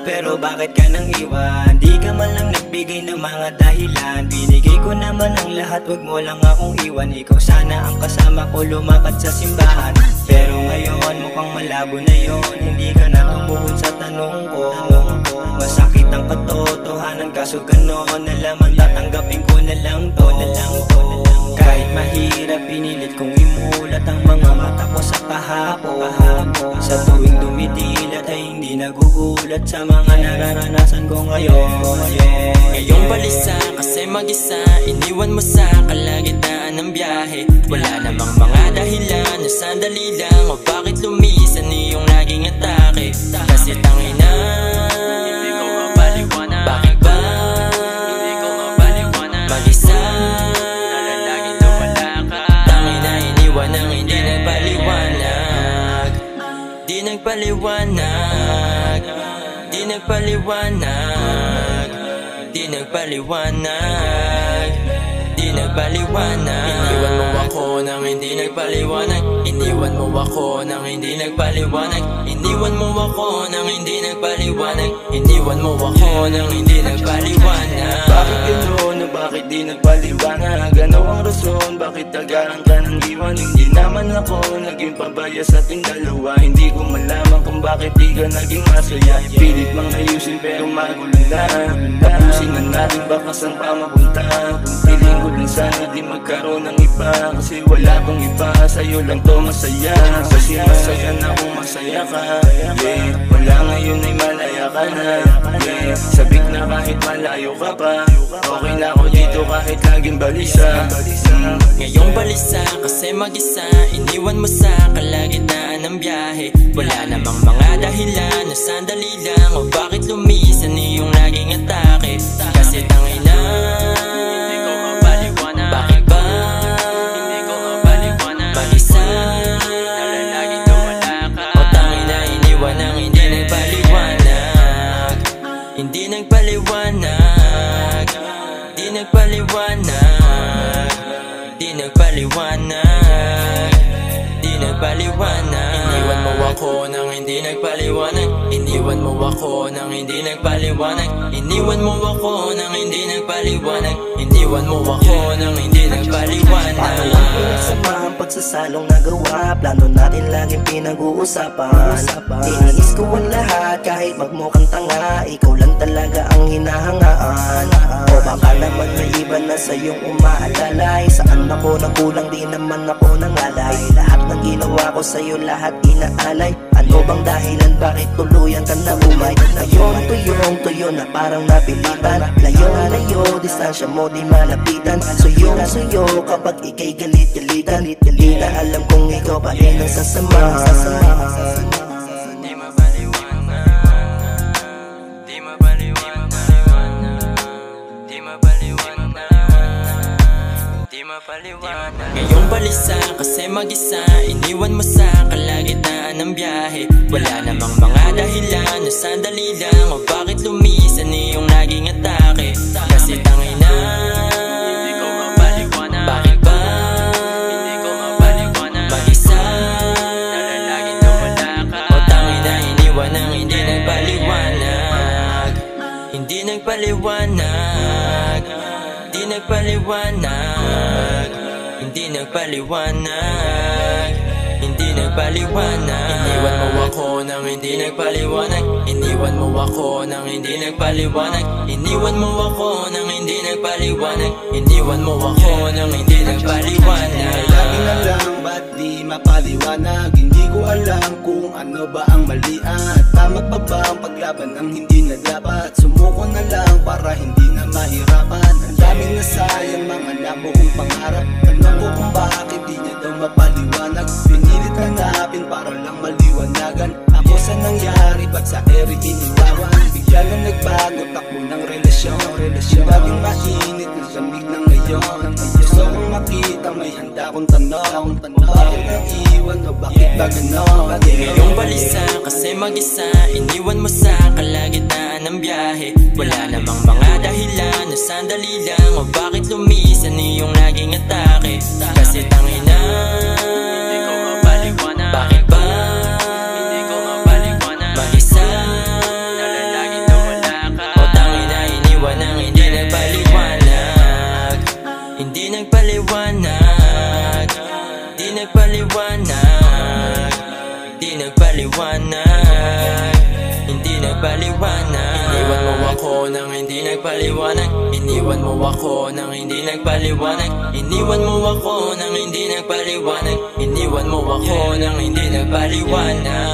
pero bakit ka nang iwan? Di ka man lang nagbigay ng mga dahilan. Binigay ko naman ang lahat, wag mo lang akong iwan. Ikaw sana ang kasama ko lumakad sa simbahan, pero ngayon mukhang malabo na yon. Hindi ka na tumugon sa tanong ko. Masakit ang katotohanan, kaso ganon na lamang tatanggapin ko na lang to. Kahit mahirap, pinilit kong imulat ang mga mata ko sa kahapon. Sa tuwing dumidilat ay hindi nagugulat sa mga nararanasan ko ngayon. Ngayong balisa kasi mag-isa, iniwan mo sa kalagitnaan ng biyahe. Wala namang mga dahilan na sandali lang o bakit lumisan iyong laging atake. Kasi tangina, bakit ba mag-isa? Tangina, iniwan ang hindi nagpaliwanag. Di nagpaliwanag, di nagpaliwanag, di nagpaliwanag, di nagpaliwanag. Iniwan mo ako nang hindi nagpaliwanag. Iniwan mo ako nang hindi nagpaliwanag. Iniwan mo ako nang hindi nagpaliwanag. Iniwan mo ako nang hindi nagpaliwanag. Bakit gano'n? Bakit di nagpaliwanag? Ano ang rason? Bakit tagaran ka ng iwan? Hindi naman ako naging pabaya sa ating dalawa. Hindi ko malaman kung bakit di ka naging masaya. Pilit mang ayusin pero magulo na. Tapusin na natin baka saan pa mapunta. Kung piling ko lang sana di magkaroon ng iba. Kasi wala kong iba, sa'yo lang to masaya. Kasi masaya na kung masaya ka, yeah. Wala ngayon ay malaya ka na, yeah. Sabik na kahit malayo ka pa, okay na ako dito kahit laging balisa. Ngayong balisa kasi mag-isa, iniwan mo sa kalagitnaan ng biyahe. Wala namang mga dahilan na sandali lang o bakit lumisan iyong laging atake. Kasi tangina, bakit ba mag-isa? O tangina, iniwan ang hindi nagpaliwanag. Hindi nagpaliwanag, di nagpaliwanag, di nagpaliwanag, di nagpaliwanag. Iniwan mo ako nang hindi nagpaliwanag. Iniwan mo ako nang hindi nagpaliwanag. Iniwan mo ako nang hindi nagpaliwanag. Iniwan mo ako nang hindi nagpaliwanag. Paano lang pinagsamahan pagsasalong nagawa? Plano natin laging pinag-uusapan. Tiniis ko ang lahat kahit magmukhang tanga. Ikaw lang talaga ang hinahangaan. O baka naman may iba na sa'yong umaalalay. Saan ako nagkulang, di naman ako nangalay. Lahat ng ginawa ko sa'yo, lahat inaalay. Ano bang dahilan, bakit tuluyan ka na umay? Ngayon tuyong-tuyo na parang napilitan. Layo-layo, distansya mo di malapitan. Suyo kapag ikay galit-galitan. Alam kong ikaw pa rin ang sasamahan. Di mapaliwanag, di mapaliwanag, di mapaliwanag, di mapaliwanag. Ngayong balisa kasi mag-isa, iniwan mo sa kalagitnaan ng biyahe. Wala namang mga dahilan na sandali lang o bakit lumisan iyong laging atake. Kasi tangina, bakit ba mag-isa? O tangina, iniwan ang hindi nagpaliwanag. Hindi nagpaliwanag, di nagpaliwanag, hindi nagpaliwanag, hindi nagpaliwanag. Iniwan mo ako nang hindi nagpaliwanag. Iniwan mo ako nang hindi nagpaliwanag. Iniwan mo ako nang hindi nagpaliwanag. Iniwan mo ako nang hindi nagpaliwanag. Lagi na lang ba't di mapaliwanag? Hindi ko alam kung ano ba ang mali at tama pa ba ang paglaban ng hindi na dapat. Sumuko na lang para hindi na mahirapan. Ang daming nasayang mga nabuong pangarap. Tanong ko kung bakit di niya daw mapaliwanag. Pinilit hanapin para lang maliwanagan. Ako sa nangyari ba't sa eri iniwawan? Bigla lang nagbago takbo ng relasyon. Laging mainit na lamig na ngayon. Gusto kong makita may handa kong tanong. Bakit naiwan o bakit ba ganon? Ngayong balisa kasi mag-isa, iniwan mo sa kalagitnaan ng biyahe. Wala namang mga dahilan na sandali lang o bakit lumisan iyong laging atake. Kasi tangina, bakit ba mag-isa? nagpaliwanag, hindi nagpaliwanag. Iniwan mo ako nang hindi nagpaliwanag, iniwan mo ako nang hindi nagpaliwanag, iniwan mo ako nang hindi nagpaliwanag, iniwan mo ako nang hindi nagpaliwanag.